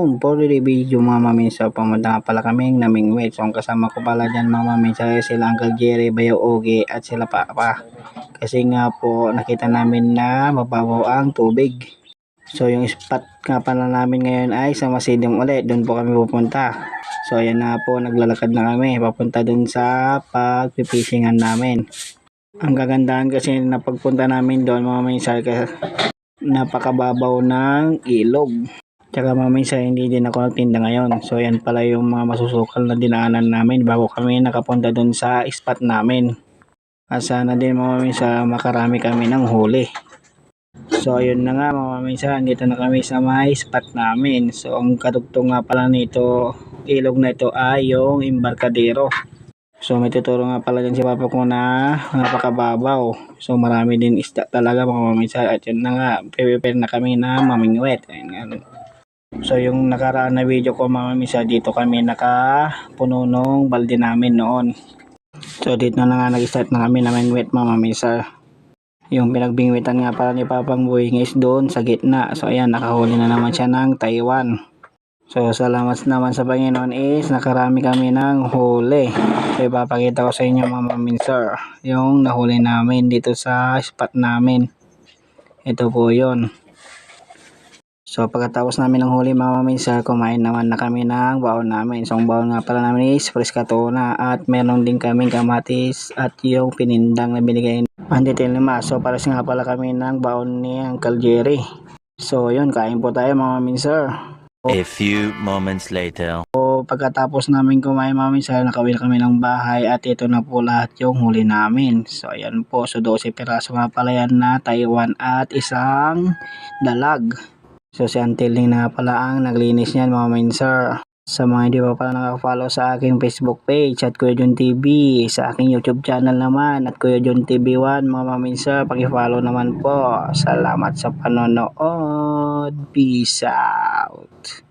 afternoon for the video mga maminsa. Pumunta nga pala kaming namingwit. So ang kasama ko pala dyan mga maminsa sila Uncle Jerry, Bayo Ogie at sila Papa. Kasi nga po nakita namin na mababaw ang tubig. So yung spot nga pala namin ngayon ay sa Masidyong ulit. Doon po kami pupunta. So ayan na po, naglalakad na kami papunta doon sa pagpipishingan namin. Ang kagandahan kasi na pagpunta namin doon mga maminsa, napakababaw ng ilog. Tsaka maminsan hindi din ako nagtinda ngayon. So yan pala yung mga masusukal na dinaanan namin bago kami nakapunta dun sa spot namin. At sana din maminsan makarami kami ng huli. So ayun na nga maminsan, dito na kami sa may spot namin. So ang kadugtong nga pala nito, ilog na ito ay yung Embarcadero. So may tuturo nga pala dyan si Papa ko na napakababaw. So marami din isda talaga mga maminsan. At yun na nga, prepare na kami na mamingwit. Ayun nga. So yung nakaraan na video ko mga maminsan, dito kami nakapuno nung balde namin noon. So dito na nga nag-start na kami na mamingwit mga maminsan. Yung pinagbingwitan nga pala ni Papang Buhing is doon sa gitna. So ayan, nakahuli na naman siya ng Taiwan. So salamat naman sa Panginoon is nakarami kami ng huli. So ipapakita ko sa inyo mga maminsan yung nahuli namin dito sa spot namin. Ito po yun. So pagkatapos namin ng huli mga maminsan, kumain naman na kami ng baon namin. So ang baon nga pala namin is fresca tuna at meron din kaming kamatis at yung pinindang na binigay ni Anditin Lima. So pares nga pala kami ng baon ni Uncle Jerry. So yun, kain po tayo mga maminsan. A few moments later. So pagkatapos namin kumain mga maminsan, nakawin kami ng bahay at ito na po lahat yung huli namin. So ayan po, so 12 piraso nga pala yan na Taiwan at isang dalag. So si Antiling na pala ang naglinis niyan mga maminsan. Sa mga hindi pa pala nakaka-follow sa aking Facebook page at Kuya John TV, sa aking YouTube channel naman at Kuya John TV1 mga maminsan, paki-follow naman po. Salamat sa panonood. Peace out.